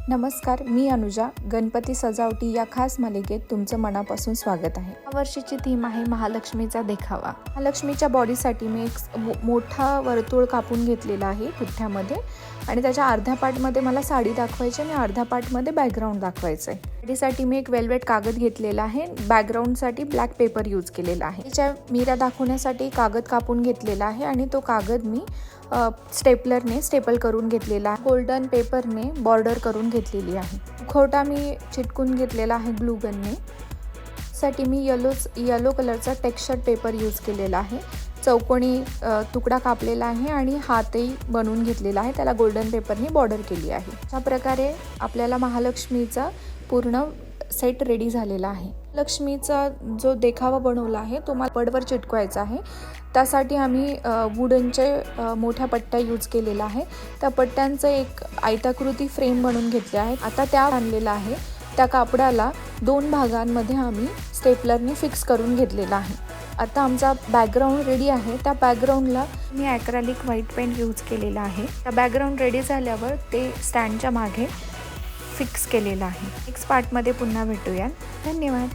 नमस्कार, मी अनुजा. गणपती सजावटी या खास मालिकेत तुमचं मनापासून स्वागत आहे. या वर्षीची थीम आहे महालक्ष्मीचा देखावा. महालक्ष्मीच्या बॉडीसाठी मी एक मोठा वर्तुळ कापून घेतलेला आहे पुठ्ठ्यामध्ये आणि त्याच्या अर्ध्या पार्टमध्ये मला साडी दाखवायची आणि अर्ध्या पार्टमध्ये बॅकग्राऊंड दाखवायचं आहे. साडीसाठी मी एक वेल्वेट कागद घेतलेला आहे. बॅकग्राऊंडसाठी ब्लॅक पेपर यूज केलेला आहे. त्याच्या मिऱ्या दाखवण्यासाठी कागद कापून घेतलेला आहे आणि तो कागद मी स्टेपलरने स्टेपल करून घेतलेला आहे. गोल्डन पेपरने बॉर्डर करून घेतलेली आहे. खोटा मी चिटकून घेतलेला आहे ग्लू गनने. साठी मी येलो कलरचा टेक्स्चर पेपर यूज केलेला आहे. चौकोनी तुकडा कापलेला आहे आणि हातही बनवून घेतलेला आहे. त्याला गोल्डन पेपरने बॉर्डर केली आहे. अशा प्रकारे आपल्याला महालक्ष्मीचा पूर्ण सेट रेडी झालेला आहे. लक्ष्मीचा जो देखावा बनवला आहे तो मला पडवर चिटकवायचा आहे. त्यासाठी आम्ही वुडनचे मोठ्या पट्ट्या यूज केलेला आहे. त्या पट्ट्यांचं एक आयताकृती फ्रेम बनवून घेतले आहे. आता त्या आणलेला आहे. त्या कापडाला 2 भागांमध्ये आम्ही स्टेपलरने फिक्स करून घेतलेला आहे. आता आमचा बॅकग्राऊंड रेडी आहे. त्या बॅकग्राऊंडला मी ॲक्रेलिक व्हाईट पेंट यूज केलेला आहे. त्या बॅकग्राऊंड रेडी झाल्यावर ते स्टँडच्या मागे फिक्स केलेलं आहे. नेक्स्ट पार्टमध्ये पुन्हा भेटूया. धन्यवाद.